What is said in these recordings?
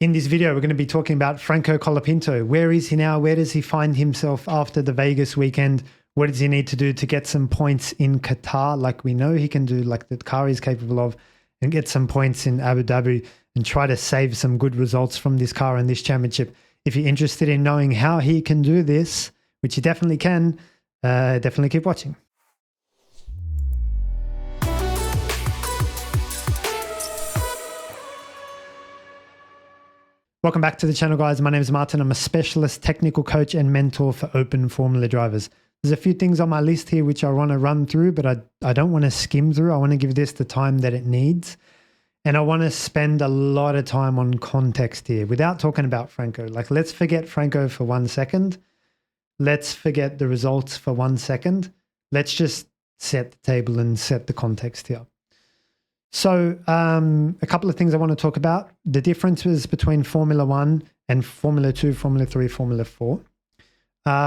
In this video, we're going to be talking about Franco Colapinto. Where is he now? Where does he find himself after the Vegas weekend? What does he need to do to get some points in Qatar, like we know he can do, like the car is capable of, and get some points in Abu Dhabi and try to save some good results from this car and this championship? If you're interested in knowing how he can do this, which he definitely can, definitely keep watching. Welcome back to the channel, guys. My name is Martin. I'm a specialist technical coach and mentor for open formula drivers. There's a few things on my list here which I want to run through, but I don't want to skim through. I want to give this the time that it needs. And I want to spend a lot of time on context here without talking about Franco. Like, let's forget Franco for 1 second. Let's forget the results for 1 second. Let's just set the table and set the context here. So a couple of things I want to talk about. The differences between Formula 1 and Formula 2, Formula 3, Formula 4.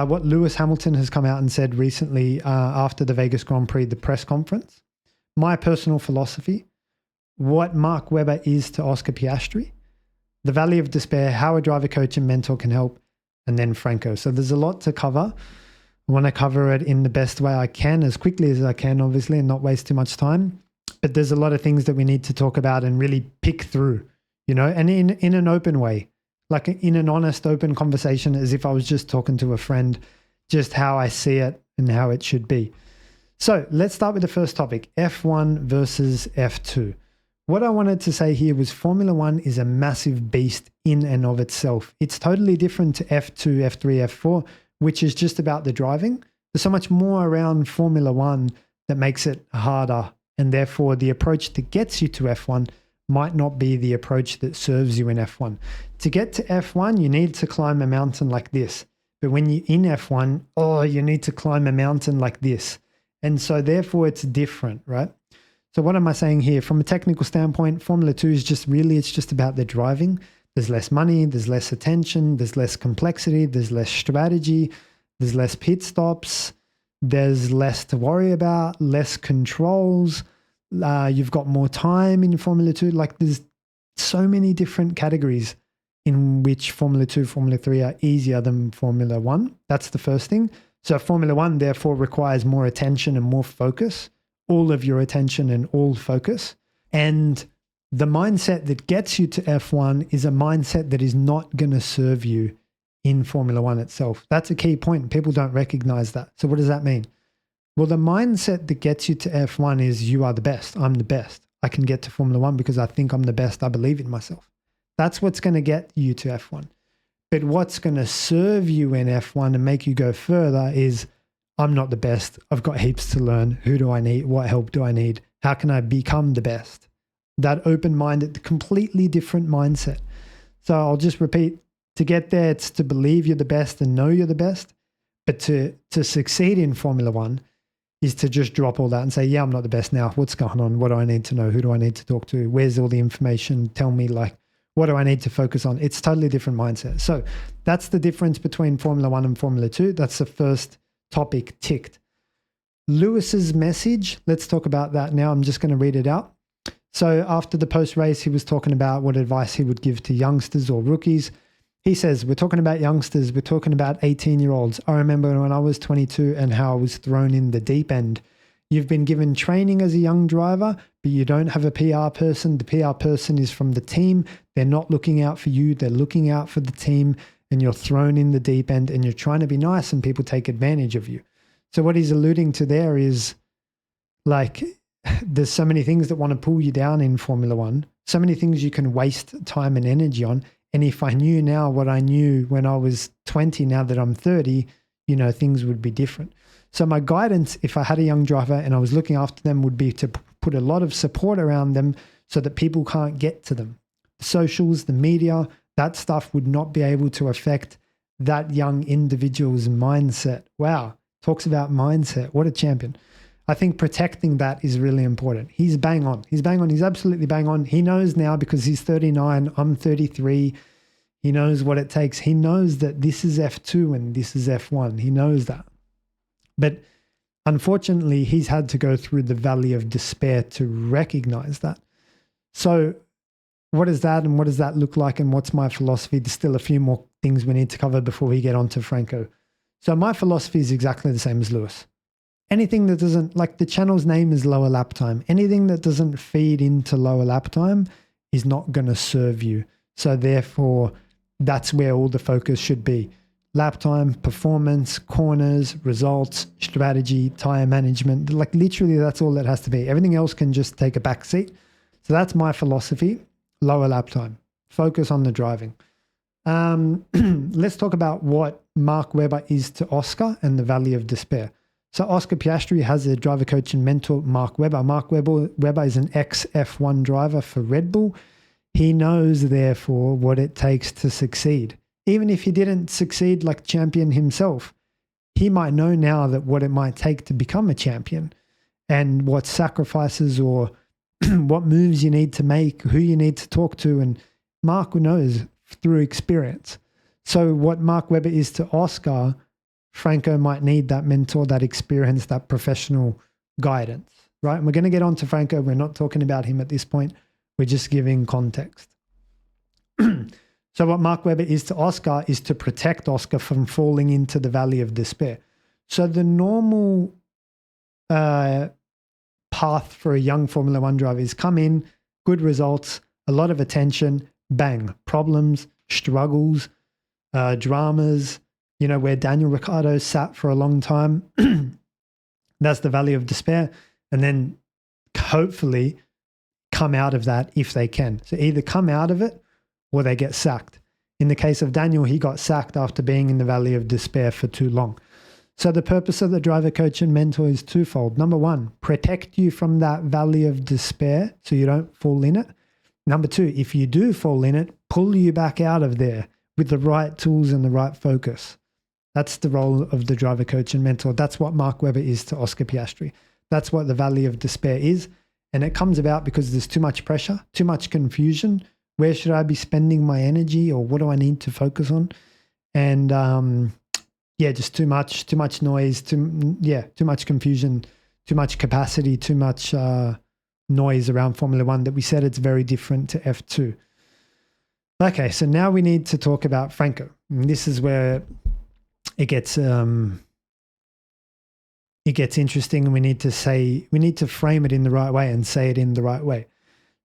What Lewis Hamilton has come out and said recently after the Vegas Grand Prix, the press conference. My personal philosophy. What Mark Webber is to Oscar Piastri. The value of Dispair, how a driver, coach and mentor can help. And then Franco. So there's a lot to cover. I want to cover it in the best way I can, as quickly as I can, obviously, and not waste too much time. But there's a lot of things that we need to talk about and really pick through, you know, and in an open way, like in an honest, open conversation, as if I was just talking to a friend, just how I see it and how it should be. So let's start with the first topic, F1 versus F2. What I wanted to say here was Formula 1 is a massive beast in and of itself. It's totally different to F2, F3, F4, which is just about the driving. There's so much more around Formula 1 that makes it harder. And therefore, the approach that gets you to F1 might not be the approach that serves you in F1. To get to F1, you need to climb a mountain like this. But when you're in F1, you need to climb a mountain like this. And so therefore, it's different, right? So what am I saying here? From a technical standpoint, Formula 2 is it's just about the driving. There's less money, there's less attention, there's less complexity, there's less strategy, there's less pit stops. There's less to worry about, less controls. You've got more time in Formula 2. Like, there's so many different categories in which Formula 2, Formula 3 are easier than Formula 1. That's the first thing. So Formula 1 therefore requires more attention and more focus, all of your attention and all focus. And the mindset that gets you to F1 is a mindset that is not going to serve you in Formula 1 itself. That's a key point. People don't recognize that. So what does that mean? Well, the mindset that gets you to F1 is you are the best. I'm the best. I can get to Formula 1 because I think I'm the best. I believe in myself. That's what's going to get you to F1. But what's going to serve you in F1 and make you go further is I'm not the best. I've got heaps to learn. Who do I need? What help do I need? How can I become the best? That open-minded, completely different mindset. So I'll just repeat. To get there, it's to believe you're the best and know you're the best. But to succeed in Formula 1 is to just drop all that and say, yeah, I'm not the best now. What's going on? What do I need to know? Who do I need to talk to? Where's all the information? Tell me, like, what do I need to focus on? It's totally different mindset. So that's the difference between Formula 1 and Formula 2. That's the first topic ticked. Lewis's message, let's talk about that now. I'm just going to read it out. So after the post-race, he was talking about what advice he would give to youngsters or rookies. He says, we're talking about youngsters, we're talking about 18-year-olds. I remember when I was 22 and how I was thrown in the deep end. You've been given training as a young driver, but you don't have a PR person. The PR person is from the team. They're not looking out for you. They're looking out for the team, and you're thrown in the deep end and you're trying to be nice and people take advantage of you. So what he's alluding to there is, like, there's so many things that want to pull you down in Formula 1, so many things you can waste time and energy on. And if I knew now what I knew when I was 20, now that I'm 30, you know, things would be different. So my guidance, if I had a young driver and I was looking after them, would be to put a lot of support around them so that people can't get to them. The socials, the media, that stuff would not be able to affect that young individual's mindset. Wow. Talks about mindset. What a champion. I think protecting that is really important. He's bang on. He's bang on. He's absolutely bang on. He knows now because he's 39, I'm 33. He knows what it takes. He knows that this is F2 and this is F1. He knows that. But unfortunately, he's had to go through the valley of despair to recognize that. So what is that and what does that look like and what's my philosophy? There's still a few more things we need to cover before we get on to Franco. So my philosophy is exactly the same as Lewis. Anything that doesn't, like the channel's name is lower lap time. Anything that doesn't feed into lower lap time is not going to serve you. So therefore, that's where all the focus should be. Lap time, performance, corners, results, strategy, tire management. Like literally that's all it has to be. Everything else can just take a back seat. So that's my philosophy. Lower lap time. Focus on the driving. Let's talk about what Mark Webber is to Oscar and the Valley of Despair. So Oscar Piastri has a driver coach and mentor, Mark Webber. Mark Webber is an ex-F1 driver for Red Bull. He knows, therefore, what it takes to succeed. Even if he didn't succeed like champion himself, he might know now that what it might take to become a champion and what sacrifices or what moves you need to make, who you need to talk to. And Mark knows through experience. So what Mark Webber is to Oscar, Franco might need that mentor, that experience, that professional guidance, right? And we're going to get on to Franco. We're not talking about him at this point. We're just giving context. So what Mark Webber is to Oscar is to protect Oscar from falling into the Valley of Despair. So the normal path for a young Formula One driver is come in, good results, a lot of attention, bang, problems, struggles, dramas, you know, where Daniel Ricciardo sat for a long time. That's the Valley of Despair. And then hopefully come out of that if they can. So either come out of it or they get sacked. In the case of Daniel, he got sacked after being in the Valley of Despair for too long. So the purpose of the driver coach and mentor is twofold. Number one, protect you from that Valley of Despair so you don't fall in it. Number two, if you do fall in it, pull you back out of there with the right tools and the right focus. That's the role of the driver coach and mentor. That's what Mark Webber is to Oscar Piastri. That's what the Valley of Despair is. And it comes about because there's too much pressure, too much confusion. Where should I be spending my energy, or what do I need to focus on? And just too much noise, too much confusion, too much capacity, too much noise around Formula One that we said it's very different to F2. Okay, so now we need to talk about Franco. And this is where it gets interesting, and we need to frame it in the right way and say it in the right way.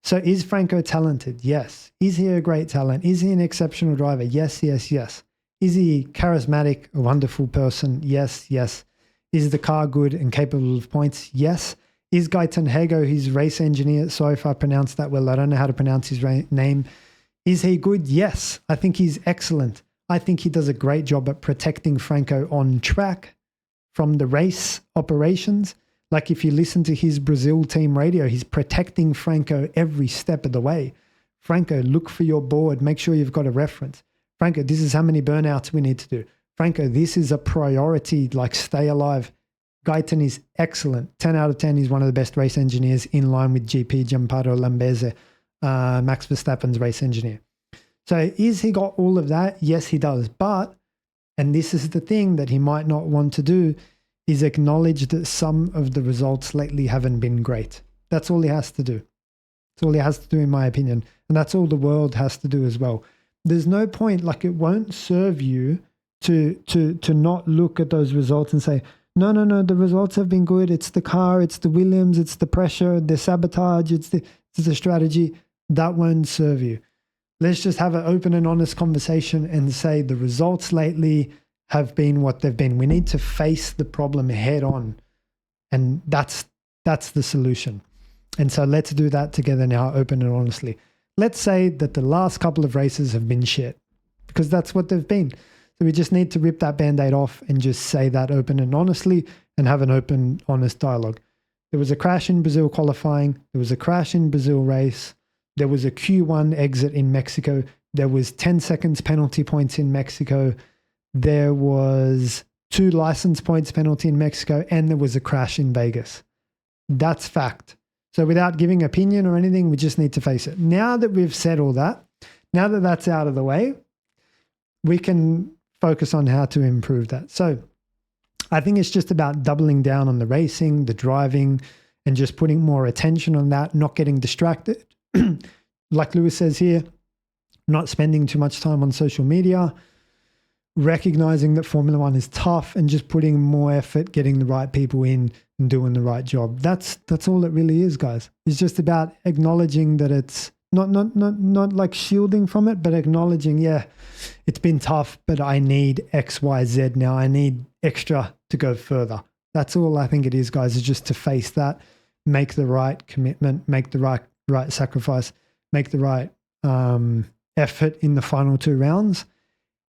So is Franco talented? Yes. Is he a great talent? Is he an exceptional driver? Yes, yes, yes. Is he charismatic, a wonderful person? Yes, yes. Is the car good and capable of points? Yes. Is Gaetan Hego his race engineer? Sorry if I pronounced that well. I don't know how to pronounce his name. Is he good? Yes. I think he's excellent. I think he does a great job at protecting Franco on track from the race operations. Like if you listen to his Brazil team radio, he's protecting Franco every step of the way. Franco, look for your board. Make sure you've got a reference. Franco, this is how many burnouts we need to do. Franco, this is a priority, like stay alive. Gaetan is excellent. 10 out of 10. He's one of the best race engineers in line with GP Gianpaolo Lambese, Max Verstappen's race engineer. So is he got all of that? Yes, he does. But, and this is the thing that he might not want to do, is acknowledge that some of the results lately haven't been great. That's all he has to do. That's all he has to do, in my opinion. And that's all the world has to do as well. There's no point, like it won't serve you to not look at those results and say, no, the results have been good. It's the car, it's the Williams, it's the pressure, the sabotage, it's the strategy. That won't serve you. Let's just have an open and honest conversation and say the results lately have been what they've been. We need to face the problem head on. And that's the solution. And so let's do that together now, open and honestly. Let's say that the last couple of races have been shit, because that's what they've been. So we just need to rip that Band-Aid off and just say that open and honestly and have an open, honest dialogue. There was a crash in Brazil qualifying. There was a crash in Brazil race. There was a Q1 exit in Mexico. There was 10 seconds penalty points in Mexico. There was 2 license points penalty in Mexico, and there was a crash in Vegas. That's fact. So without giving opinion or anything, we just need to face it. Now that we've said all that, now that that's out of the way, we can focus on how to improve that. So I think it's just about doubling down on the racing, the driving, and just putting more attention on that, not getting distracted, like Lewis says here, not spending too much time on social media, recognizing that Formula One is tough, and just putting more effort, getting the right people in and doing the right job. That's all it really is, guys. It's just about acknowledging that it's not like shielding from it, but acknowledging, yeah, it's been tough, but I need X, Y, Z now. I need extra to go further. That's all I think it is, guys, is just to face that, make the right commitment, make the right sacrifice, make the right effort in the final 2 rounds.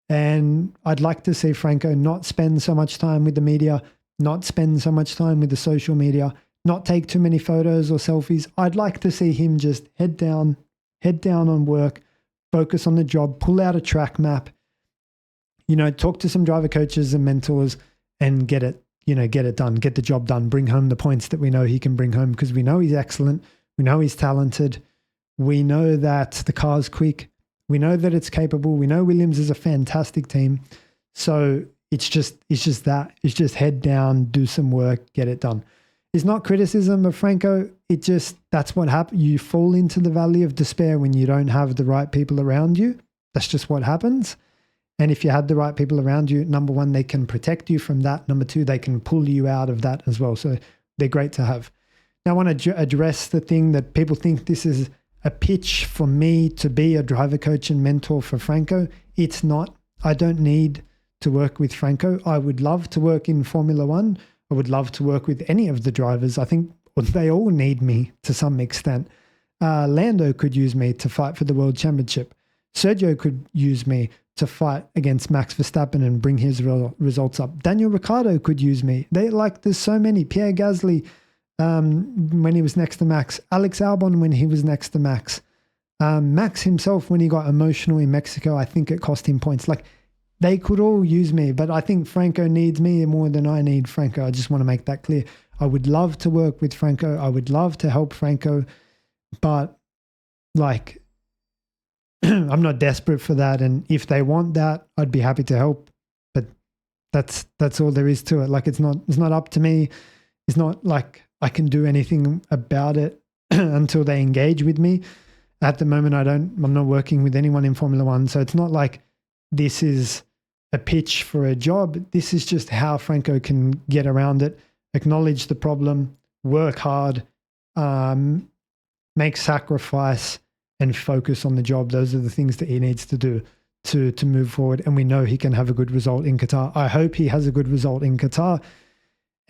And I'd like to see Franco not spend so much time with the media, not spend so much time with the social media, not take too many photos or selfies. I'd like to see him just head down on work, focus on the job, pull out a track map, talk to some driver coaches and mentors and get it done, get the job done, bring home the points that we know he can bring home, because we know he's excellent. We know he's talented. We know that the car's quick. We know that it's capable. We know Williams is a fantastic team. So it's just head down, do some work, get it done. It's not criticism of Franco. That's what happens. You fall into the valley of despair when you don't have the right people around you. That's just what happens. And if you had the right people around you, number one, they can protect you from that. Number two, they can pull you out of that as well. So they're great to have. Now I want to address the thing that people think this is a pitch for me to be a driver coach and mentor for Franco. It's not. I don't need to work with Franco. I would love to work in Formula One. I would love to work with any of the drivers. I think they all need me to some extent. Lando could use me to fight for the World Championship. Sergio could use me to fight against Max Verstappen and bring his results up. Daniel Ricciardo could use me. There's so many. Pierre Gasly, when he was next to Max. Alex Albon when he was next to Max. Max himself, when he got emotional in Mexico, I think it cost him points. Like, they could all use me, but I think Franco needs me more than I need Franco. I just want to make that clear. I would love to work with Franco. I would love to help Franco, but I'm not desperate for that. And if they want that, I'd be happy to help. But that's all there is to it. Like, it's not up to me. It's not like I can do anything about it until they engage with me. At the moment, I'm not working with anyone in Formula One. So it's not like this is a pitch for a job. This is just how Franco can get around it, acknowledge the problem, work hard, make sacrifice, and focus on the job. Those are the things that he needs to do to move forward. And we know he can have a good result in Qatar. I hope he has a good result in Qatar.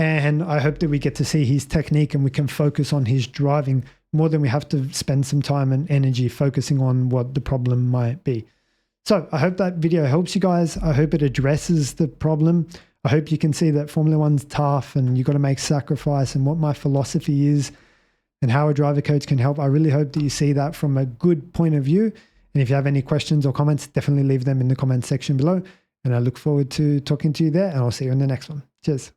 And I hope that we get to see his technique and we can focus on his driving more than we have to spend some time and energy focusing on what the problem might be. So I hope that video helps you guys. I hope it addresses the problem. I hope you can see that Formula One's tough and you've got to make sacrifice, and what my philosophy is and how a driver coach can help. I really hope that you see that from a good point of view. And if you have any questions or comments, definitely leave them in the comment section below. And I look forward to talking to you there, and I'll see you in the next one. Cheers.